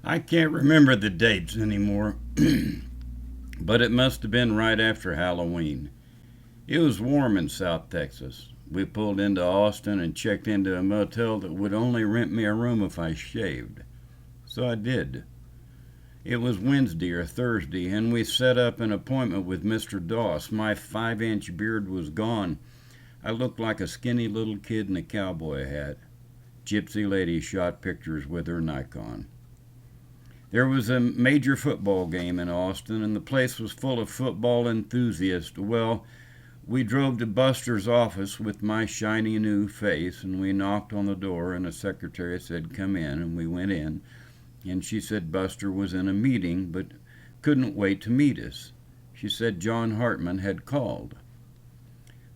I can't remember the dates anymore, but it must have been right after Halloween. It was warm in South Texas. We pulled into Austin and checked into a motel that would only rent me a room if I shaved. So I did. It was Wednesday or Thursday, and we set up an appointment with Mr. Doss. My 5-inch beard was gone. I looked like a skinny little kid in a cowboy hat. Gypsy lady shot pictures with her Nikon. There was a major football game in Austin, and the place was full of football enthusiasts. Well, we drove to Buster's office with my shiny new face, and we knocked on the door, and a secretary said, "Come in," and we went in, and she said Buster was in a meeting, but couldn't wait to meet us. She said John Hartman had called.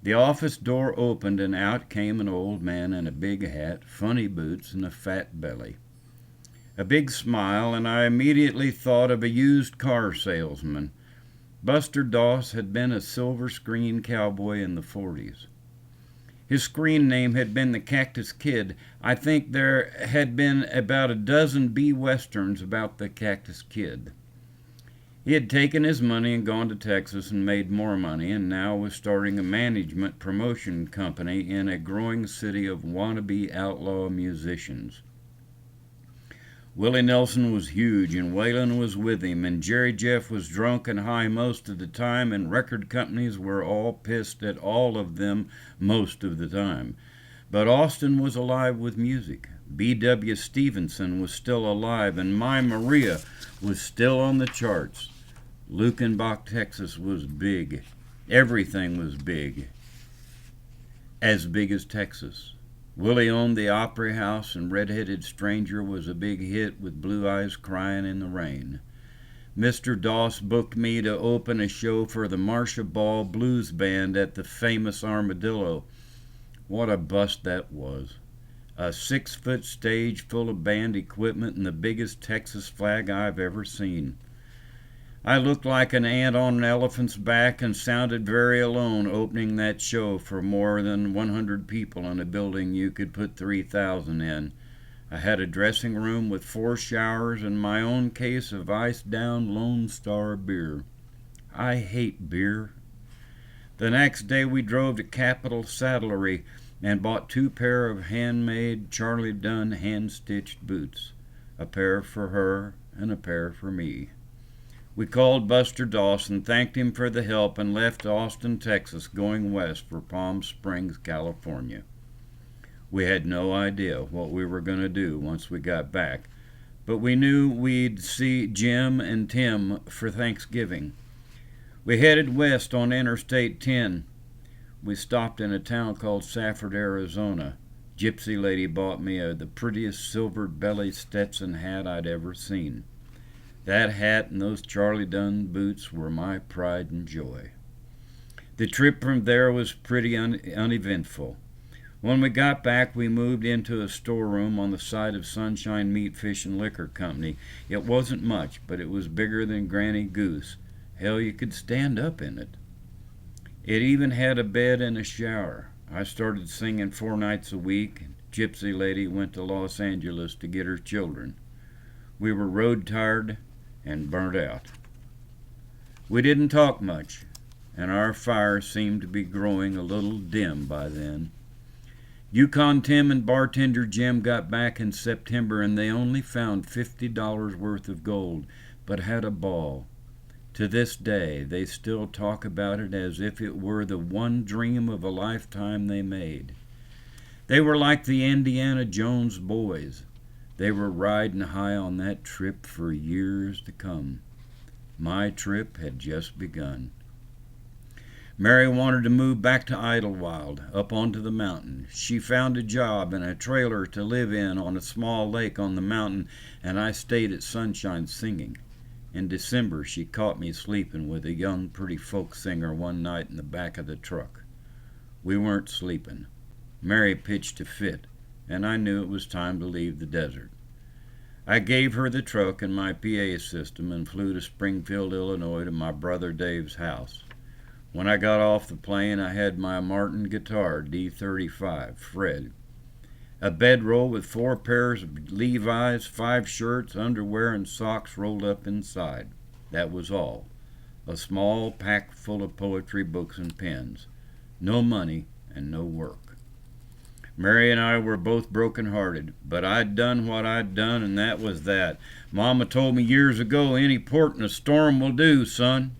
The office door opened, and out came an old man in a big hat, funny boots, and a fat belly. A big smile, and I immediately thought of a used car salesman. Buster Doss had been a silver screen cowboy in the 40s. His screen name had been the Cactus Kid. I think there had been about a dozen B westerns about the Cactus Kid. He had taken his money and gone to Texas and made more money, and now was starting a management promotion company in a growing city of wannabe outlaw musicians. Willie Nelson was huge, and Waylon was with him, and Jerry Jeff was drunk and high most of the time, and record companies were all pissed at all of them most of the time. But Austin was alive with music. B.W. Stevenson was still alive, and My Maria was still on the charts. Lukenbach, Texas was big. Everything was big. As big as Texas. Willie owned the Opry House, and Red-Headed Stranger was a big hit with Blue Eyes Crying in the Rain. Mr. Doss booked me to open a show for the Marcia Ball Blues Band at the famous Armadillo. What a bust that was. A 6-foot stage full of band equipment and the biggest Texas flag I've ever seen. I looked like an ant on an elephant's back and sounded very alone opening that show for more than 100 people in a building you could put 3,000 in. I had a dressing room with 4 showers and my own case of iced-down Lone Star beer. I hate beer. The next day we drove to Capitol Saddlery and bought 2 pair of handmade Charlie Dunn hand-stitched boots, a pair for her and a pair for me. We called Buster Doss and thanked him for the help and left Austin, Texas, going west for Palm Springs, California. We had no idea what we were going to do once we got back, but we knew we'd see Jim and Tim for Thanksgiving. We headed west on Interstate 10. We stopped in a town called Safford, Arizona. Gypsy lady bought me the prettiest silver-bellied Stetson hat I'd ever seen. That hat and those Charlie Dunn boots were my pride and joy. The trip from there was pretty uneventful. When we got back, we moved into a storeroom on the side of Sunshine Meat, Fish, and Liquor Company. It wasn't much, but it was bigger than Granny Goose. Hell, you could stand up in it. It even had a bed and a shower. I started singing 4 nights a week. Gypsy lady went to Los Angeles to get her children. We were road-tired and burnt out. We didn't talk much, and our fire seemed to be growing a little dim by then. Yukon Tim and bartender Jim got back in September, and they only found $50 worth of gold, but had a ball. To this day, they still talk about it as if it were the one dream of a lifetime they made. They were like the Indiana Jones boys. They were riding high on that trip for years to come. My trip had just begun. Mary wanted to move back to Idlewild, up onto the mountain. She found a job and a trailer to live in on a small lake on the mountain, and I stayed at Sunshine singing. In December, she caught me sleeping with a young, pretty folk singer one night in the back of the truck. We weren't sleeping. Mary pitched a fit, and I knew it was time to leave the desert. I gave her the truck and my PA system and flew to Springfield, Illinois to my brother Dave's house. When I got off the plane, I had my Martin guitar, D35, Fred. A bedroll with 4 pairs of Levi's, 5 shirts, underwear, and socks rolled up inside. That was all. A small pack full of poetry, books, and pens. No money and no work. Mary and I were both broken-hearted, but I'd done what I'd done, and that was that. Mama told me years ago, any port in a storm will do, son.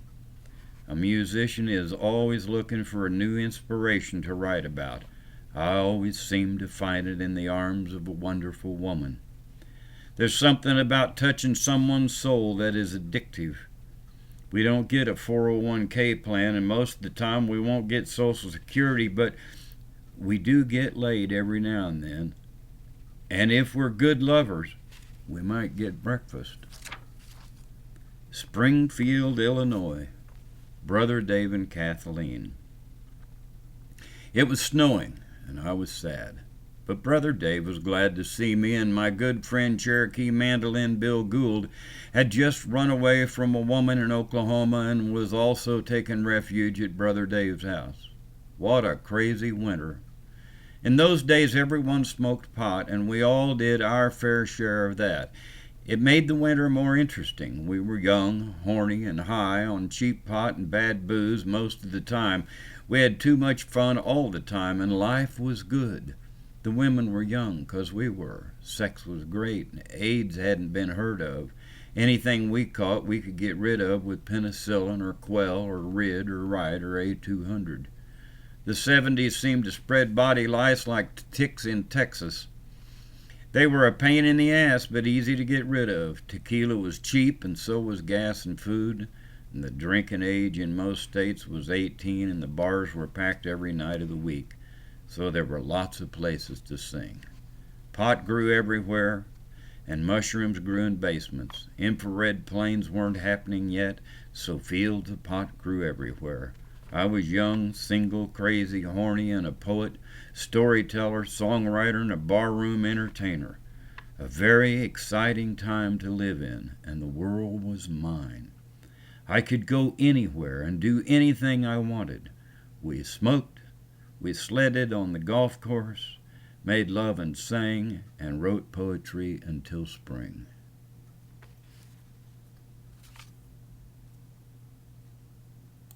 A musician is always looking for a new inspiration to write about. I always seem to find it in the arms of a wonderful woman. There's something about touching someone's soul that is addictive. We don't get a 401k plan, and most of the time we won't get Social Security, but we do get laid every now and then. And if we're good lovers, we might get breakfast. Springfield, Illinois. Brother Dave and Kathleen. It was snowing, and I was sad. But Brother Dave was glad to see me, and my good friend Cherokee Mandolin Bill Gould had just run away from a woman in Oklahoma and was also taking refuge at Brother Dave's house. What a crazy winter. In those days, everyone smoked pot, and we all did our fair share of that. It made the winter more interesting. We were young, horny, and high on cheap pot and bad booze most of the time. We had too much fun all the time, and life was good. The women were young, 'cause we were. Sex was great, and AIDS hadn't been heard of. Anything we caught we could get rid of with penicillin or Quell or Rid or Right or A200. The 70s seemed to spread body lice like ticks in Texas. They were a pain in the ass, but easy to get rid of. Tequila was cheap, and so was gas and food. And the drinking age in most states was 18, and the bars were packed every night of the week. So there were lots of places to sing. Pot grew everywhere, and mushrooms grew in basements. Infrared planes weren't happening yet, so fields of pot grew everywhere. I was young, single, crazy, horny, and a poet, storyteller, songwriter, and a barroom entertainer. A very exciting time to live in, and the world was mine. I could go anywhere and do anything I wanted. We smoked, we sledded on the golf course, made love and sang, and wrote poetry until spring.